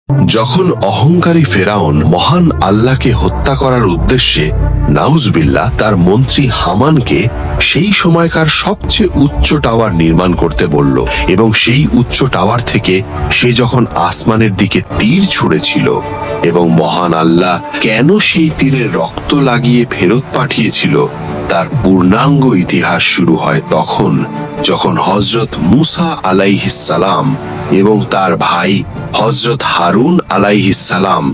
যখন অহংকারী ফেরাউন মহান আল্লাহকে হত্যা করার উদ্দেশ্যে নাউজবিল্লাহ তার মন্ত্রী হামানকে সেই সময়কার সবচেয়ে উচ্চ টাওয়ার নির্মাণ করতে বলল, এবং সেই উচ্চ টাওয়ার থেকে সে যখন আসমানের দিকে তীর ছুঁড়েছিল এবং মহান আল্লাহ কেন সেই তীরের রক্ত লাগিয়ে ফেরত পাঠিয়েছিল তার পূর্ণাঙ্গ ইতিহাস শুরু হয় তখন, যখন হযরত মূসা আলাইহিস সালাম এবং তার ভাই হযরত হারুন আলাইহিস সালাম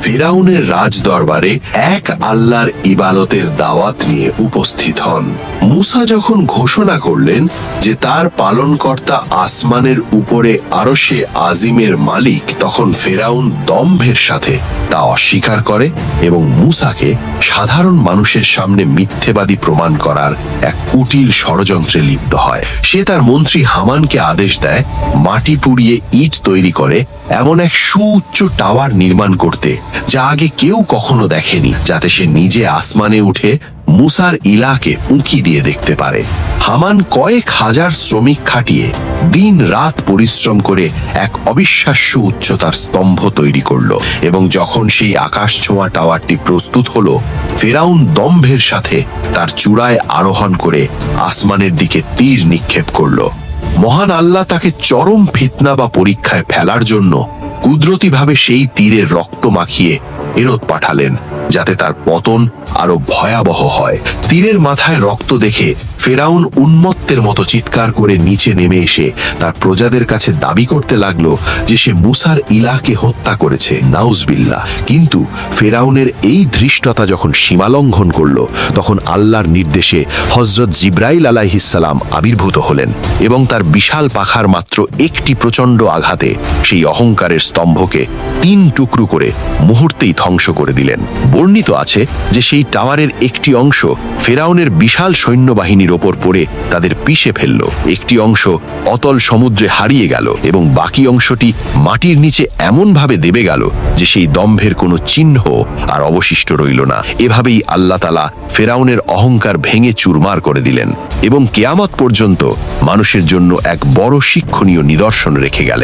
ফিরাউনের রাজ দরবারে এক আল্লাহর ইবাদতের দাওয়াত নিয়ে উপস্থিত হন। মূসা যখন ঘোষণা করলেন যে তার পালনকর্তা আসমানের উপরে আরশে আজিমের মালিক, তখন ফেরাউন দম্ভের সাথে তা অস্বীকার করে এবং মূসাকে সাধারণ মানুষের সামনে মিথ্যেবাদী প্রমাণ করার এক কুটিল ষড়যন্ত্রে লিপ্ত হয়। সে তার মন্ত্রী হামানকে আদেশ দেয় মাটি পুড়িয়ে ইট তৈরি করে এমন এক সুউচ্চ টাওয়ার নির্মাণ করতে যা আগে কেউ কখনো দেখেনি, যাতে সে নিজে আসমানে উঠে মূসার ইলাকে উঁকি দিয়ে দেখতে পারে। হামান কয়েক হাজার শ্রমিক খাটিয়ে দিন রাত পরিশ্রম করে এক অবিশ্বাস্য উচ্চতার স্তম্ভ তৈরি করলো, এবং যখন সেই আকাশ ছোঁয়া টাওয়ারটি প্রস্তুত হলো, ফেরাউন দম্ভের সাথে তার চূড়ায় আরোহণ করে আসমানের দিকে তীর নিক্ষেপ করলো। মহান আল্লাহ তাকে চরম ফিতনা বা পরীক্ষায় ফেলার জন্য কুদরতিভাবে সেই তীরের রক্ত মাখিয়ে ফেরত পাঠালেন, যাতে তার পতন আরো ভয়াবহ হয়। তীরের মাথায় রক্ত দেখে ফেরাউন উন্মত্তের মতো চিৎকার করে নিচে নেমে এসে তার প্রজাদের কাছে দাবি করতে লাগলো যে সে মূসার ইলাকে হত্যা করেছে, নাউজবিল্লাহ। কিন্তু ফেরাউনের এই ধৃষ্টতা যখন সীমালঙ্ঘন করল, তখন আল্লাহর নির্দেশে হযরত জিবরাইল আলাইহিস সালাম আবির্ভূত হলেন এবং তার বিশাল পাখার মাত্র একটি প্রচণ্ড আঘাতে সেই অহংকারের স্তম্ভকে 3 টুকরো করে মুহূর্তেই ধ্বংস করে দিলেন। বর্ণিত আছে যে সেই টাওয়ারের একটি অংশ ফেরাউনের বিশাল সৈন্যবাহিনীর ওপর পড়ে তাদের পিষে ফেলল, একটি অংশ অতল সমুদ্রে হারিয়ে গেল এবং বাকি অংশটি মাটির নিচে এমনভাবে দেবে গেল যে সেই দম্ভের কোনো চিহ্ন আর অবশিষ্ট রইল না। এভাবেই আল্লাহ তাআলা ফেরাউনের অহংকার ভেঙে চুরমার করে দিলেন এবং কিয়ামত পর্যন্ত মানুষের জন্য এক বড় শিক্ষণীয় নিদর্শন রেখে গেলেন।